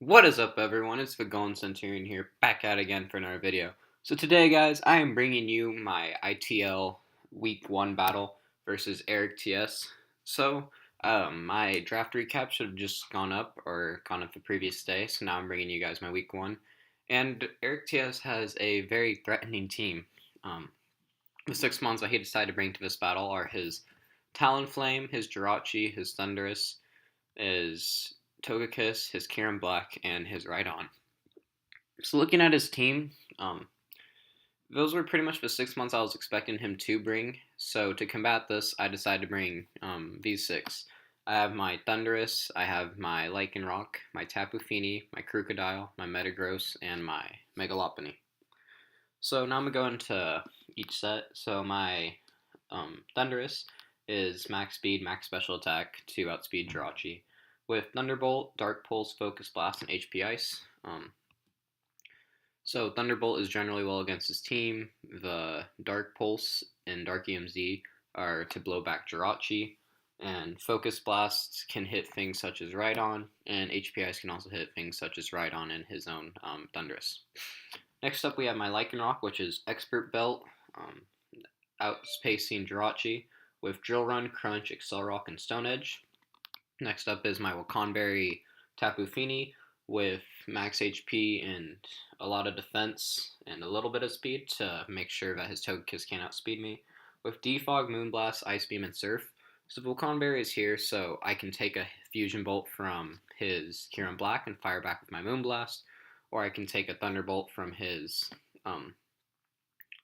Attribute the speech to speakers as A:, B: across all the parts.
A: What is up, everyone? It's the Golden Centurion here, back at again for another video. So today, guys, I am bringing you my ITL Week 1 battle versus Eric TS. My draft recap should have just gone up the previous day, so now I'm bringing you guys my Week 1. And Eric TS has a very threatening team. The 6 monsters he decided to bring to this battle are his Talonflame, his Jirachi, his Thundurus, his Togekiss, his Kieran Black, and his Rhydon. So looking at his team, those were pretty much the 6 months I was expecting him to bring. So to combat this, I decided to bring these 6. I have my Thundurus, I have my Lycanroc, my Tapu Fini, my Crocodile, my Metagross, and my Megalophony. So now I'm going to go into each set. So my Thundurus is max speed, max special attack to outspeed Jirachi, with Thunderbolt, Dark Pulse, Focus Blast, and HP Ice. So Thunderbolt is generally well against his team. The Dark Pulse and Dark EMZ are to blow back Jirachi, and Focus Blast can hit things such as Rhydon, and HP Ice can also hit things such as Rhydon and his own Thundurus. Next up, we have my Lycanroc, which is Expert Belt, outspacing Jirachi with Drill Run, Crunch, Accelerock, and Stone Edge. Next up is my Wakanberry Tapu Fini with max HP and a lot of defense and a little bit of speed to make sure that his Togekiss can't outspeed me, with Defog, Moonblast, Ice Beam, and Surf. So Wakanberry is here, so I can take a Fusion Bolt from his Kieran Black and fire back with my Moonblast, or I can take a Thunderbolt from his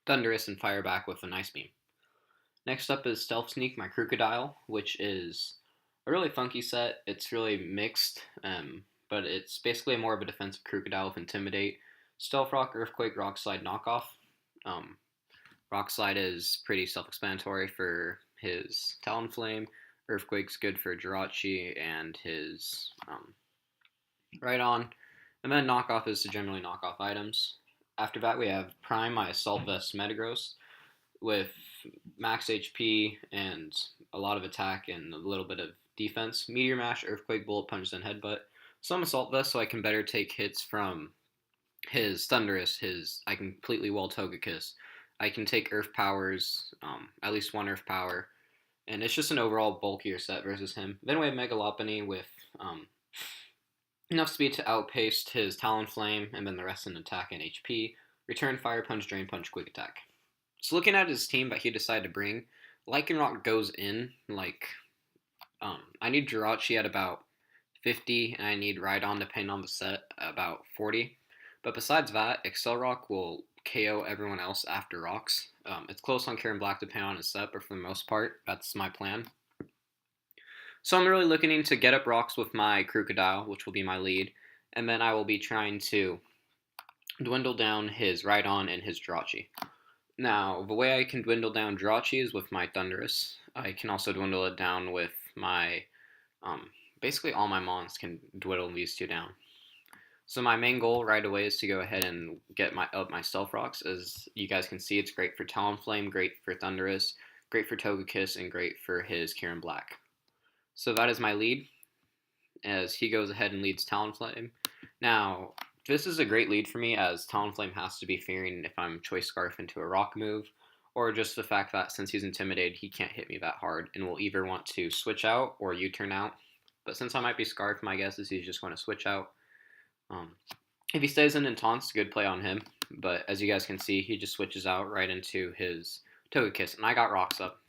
A: Thundurus and fire back with an Ice Beam. Next up is Stealth Sneak, my Crocodile, which is a really funky set. It's really mixed, but it's basically more of a defensive Crocodile with Intimidate, Stealth Rock, Earthquake, Rock Slide, Knockoff. Rock Slide is pretty self-explanatory for his Talonflame. Earthquake's good for Jirachi and his Rhydon. And then Knockoff is to generally knock off items. After that, we have Prime, my Assault Vest Metagross, with max HP and a lot of attack and a little bit of defense. Meteor Mash, Earthquake, Bullet Punch, and Headbutt. Some Assault Vest so I can better take hits from his Thundurus, I can completely wall Togekiss. I can take Earth Powers, at least one Earth Power, and it's just an overall bulkier set versus him. Then we have Megalophony with enough speed to outpace his Talonflame, and then the rest in attack and HP. Return, Fire Punch, Drain Punch, Quick Attack. So looking at his team that he decided to bring, Lycanroc goes in, I need Jirachi at about 50, and I need Rhydon, depending on the set, about 40. But besides that, Accelerock will KO everyone else after Rocks. It's close on Kieran Black depending on his set, but for the most part, that's my plan. So I'm really looking to get up Rocks with my Crocodile, which will be my lead, and then I will be trying to dwindle down his Rhydon and his Jirachi. Now, the way I can dwindle down Jirachi is with my Thundurus. I can also dwindle it down with my, basically all my mons can dwindle these two down. So my main goal right away is to go ahead and get up my Stealth Rocks. As you guys can see, it's great for Talonflame, great for Thundurus, great for Togekiss, and great for his Kieran Black. So that is my lead, as he goes ahead and leads Talonflame. Now, this is a great lead for me, as Talonflame has to be fearing if I'm Choice Scarf into a Rock move, or just the fact that since he's intimidated, he can't hit me that hard, and will either want to switch out or U-turn out. But since I might be Scarf, my guess is he's just going to switch out. If he stays in and taunts, good play on him. But as you guys can see, he just switches out right into his Togekiss, and I got Rocks up.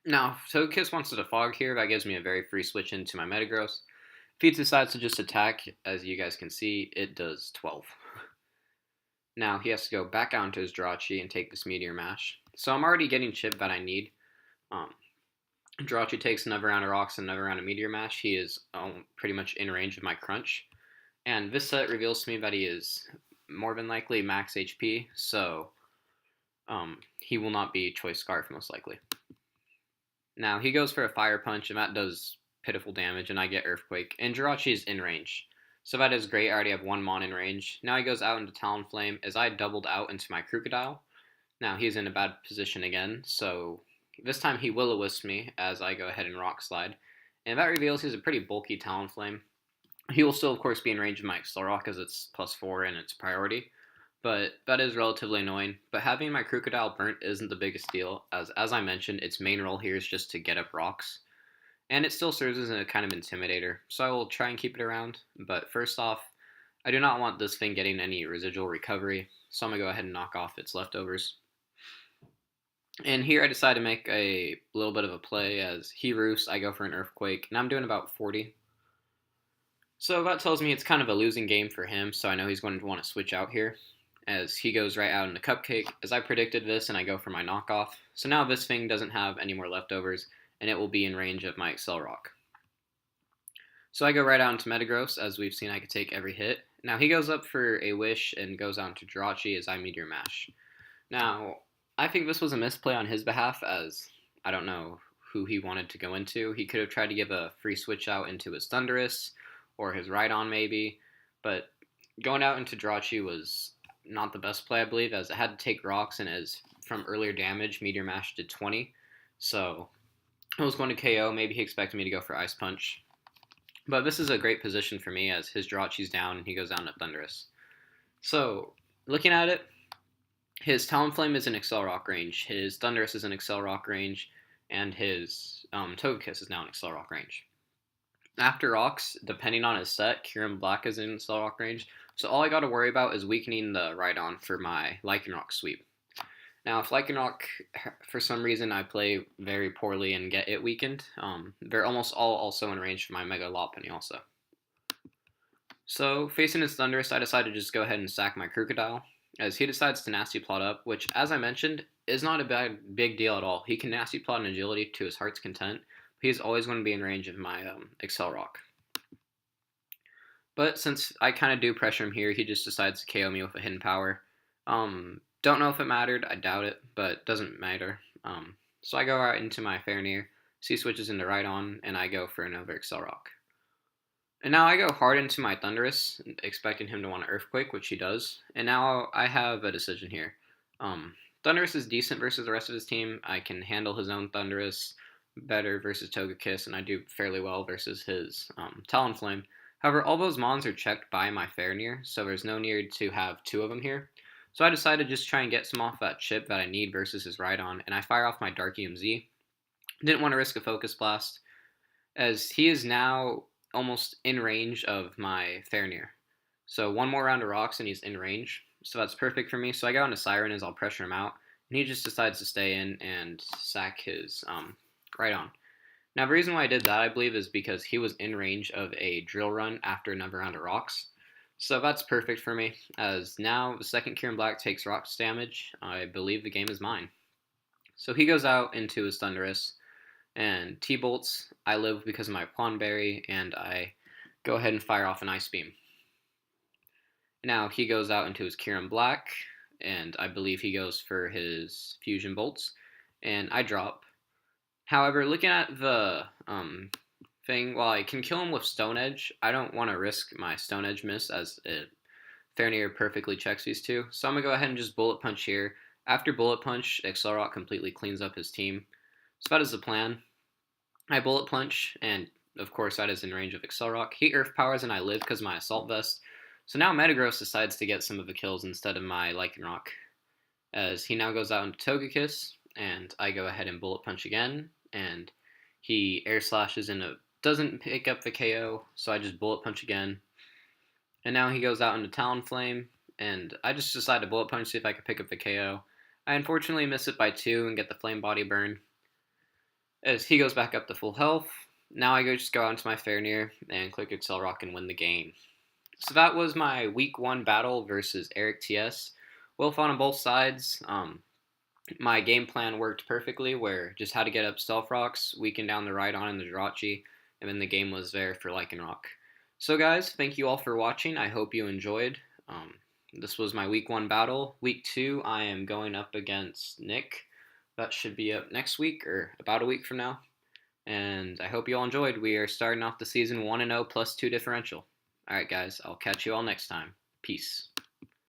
A: Now, if Togekiss wants to defog here, that gives me a very free switch into my Metagross. If he decides to just attack, as you guys can see, it does 12. Now, he has to go back out into his Jirachi and take this Meteor Mash. So I'm already getting chip that I need. Jirachi takes another round of Rocks and another round of Meteor Mash. He is pretty much in range of my Crunch. And this set reveals to me that he is more than likely max HP, so he will not be Choice Scarf most likely. Now, he goes for a Fire Punch, and that does pitiful damage, and I get Earthquake. And Jirachi is in range, so that is great. I already have one Mon in range. Now he goes out into Talonflame, as I doubled out into my Crocodile. Now he's in a bad position again, so this time he Will-O-Wisp me as I go ahead and Rock Slide. And that reveals he's a pretty bulky Talonflame. He will still, of course, be in range of my Excel Rock as it's +4 and it's priority, but that is relatively annoying. But having my Crocodile burnt isn't the biggest deal, as I mentioned, its main role here is just to get up rocks, and it still serves as a kind of intimidator, so I will try and keep it around. But first off, I do not want this thing getting any residual recovery, so I'm going to go ahead and knock off its leftovers. And here I decide to make a little bit of a play. As he roosts, I go for an Earthquake, and I'm doing about 40. So that tells me it's kind of a losing game for him, so I know he's going to want to switch out here, as he goes right out into Cupcake, as I predicted this, and I go for my knockoff. So now this thing doesn't have any more leftovers, and it will be in range of my Excel Rock. So I go right out into MetaGROSS, as we've seen I could take every hit. Now he goes up for a Wish and goes out into Jirachi as I Meteor Mash. Now, I think this was a misplay on his behalf, as I don't know who he wanted to go into. He could have tried to give a free switch out into his Thunderous, or his Rhydon maybe, but going out into Jirachi was not the best play, I believe, as it had to take rocks, and as from earlier damage, Meteor Mash did 20, so I was going to KO. Maybe he expected me to go for Ice Punch, but this is a great position for me, as his Jirachi's down, and he goes down to Thunderous. So, looking at it, his Talonflame is in Excel Rock range, his Thunderous is in Excel Rock range, and his Togekiss is now in Excel Rock range. After rocks, depending on his set, Kyurem Black is in Excel Rock range, so all I got to worry about is weakening the Rhydon for my Lycanroc sweep. Now, if Lycanroc, for some reason, I play very poorly and get it weakened, they're almost all also in range for my Mega Lopunny also. So, facing his Thunderous, I decided to just go ahead and sack my Crocodile, as he decides to Nasty Plot up, which, as I mentioned, is not a big deal at all. He can Nasty Plot an Agility to his heart's content. He's always going to be in range of my Excel Rock. But since I kind of do pressure him here, he just decides to KO me with a Hidden Power. Don't know if it mattered, I doubt it, but doesn't matter. So I go out into my Fairnier, he switches into Rhydon, and I go for another Excel Rock. And now I go hard into my Thunderous, expecting him to want to Earthquake, which he does. And now I have a decision here. Thunderous is decent versus the rest of his team. I can handle his own Thunderous better versus Togekiss, and I do fairly well versus his Talonflame. However, all those mons are checked by my Fairnier, so there's no need to have two of them here. So I decided to just try and get some off that chip that I need versus his Rhydon, and I fire off my Dark EMZ. Didn't want to risk a Focus Blast, as he is now almost in range of my Fairnier. So one more round of rocks and he's in range, so that's perfect for me. So I go into Siren as I'll pressure him out, and he just decides to stay in and sack his Rhydon. Now, the reason why I did that, I believe, is because he was in range of a Drill Run after another round of rocks. So that's perfect for me, as now the second Kyurem Black takes rocks damage. I believe the game is mine. So he goes out into his Thunderous, and T-Bolts, I live because of my Pwnberry, and I go ahead and fire off an Ice Beam. Now he goes out into his Kyurem Black, and I believe he goes for his Fusion Bolts, and I drop. However, looking at the thing, while I can kill him with Stone Edge, I don't want to risk my Stone Edge miss, as Fairnier perfectly checks these two. So I'm going to go ahead and just Bullet Punch here. After Bullet Punch, Accelerock completely cleans up his team. So that is the plan. I Bullet Punch, and of course that is in range of Accelerock. He Earth Powers and I live because of my Assault Vest. So now MetaGROSS decides to get some of the kills instead of my Lycanroc, as he now goes out into Togekiss, and I go ahead and Bullet Punch again, and he Air Slashes and doesn't pick up the KO, so I just Bullet Punch again. And now he goes out into Talonflame, and I just decide to Bullet Punch, see if I can pick up the KO. I unfortunately miss it by 2 and get the Flame Body burn, as he goes back up to full health. Now I just go out into my Fairnier and click Accelerock and win the game. So that was my Week 1 battle versus Eric TS. Well fun on both sides. My game plan worked perfectly, where just how to get up Stealth Rocks, weaken down the Rhydon and the Jirachi, and then the game was there for Lycanroc. So guys, thank you all for watching. I hope you enjoyed. This was my Week 1 battle. Week 2, I am going up against Nick. That should be up next week, or about a week from now. And I hope you all enjoyed. We are starting off the season 1-0 plus 2 differential. Alright guys, I'll catch you all next time. Peace.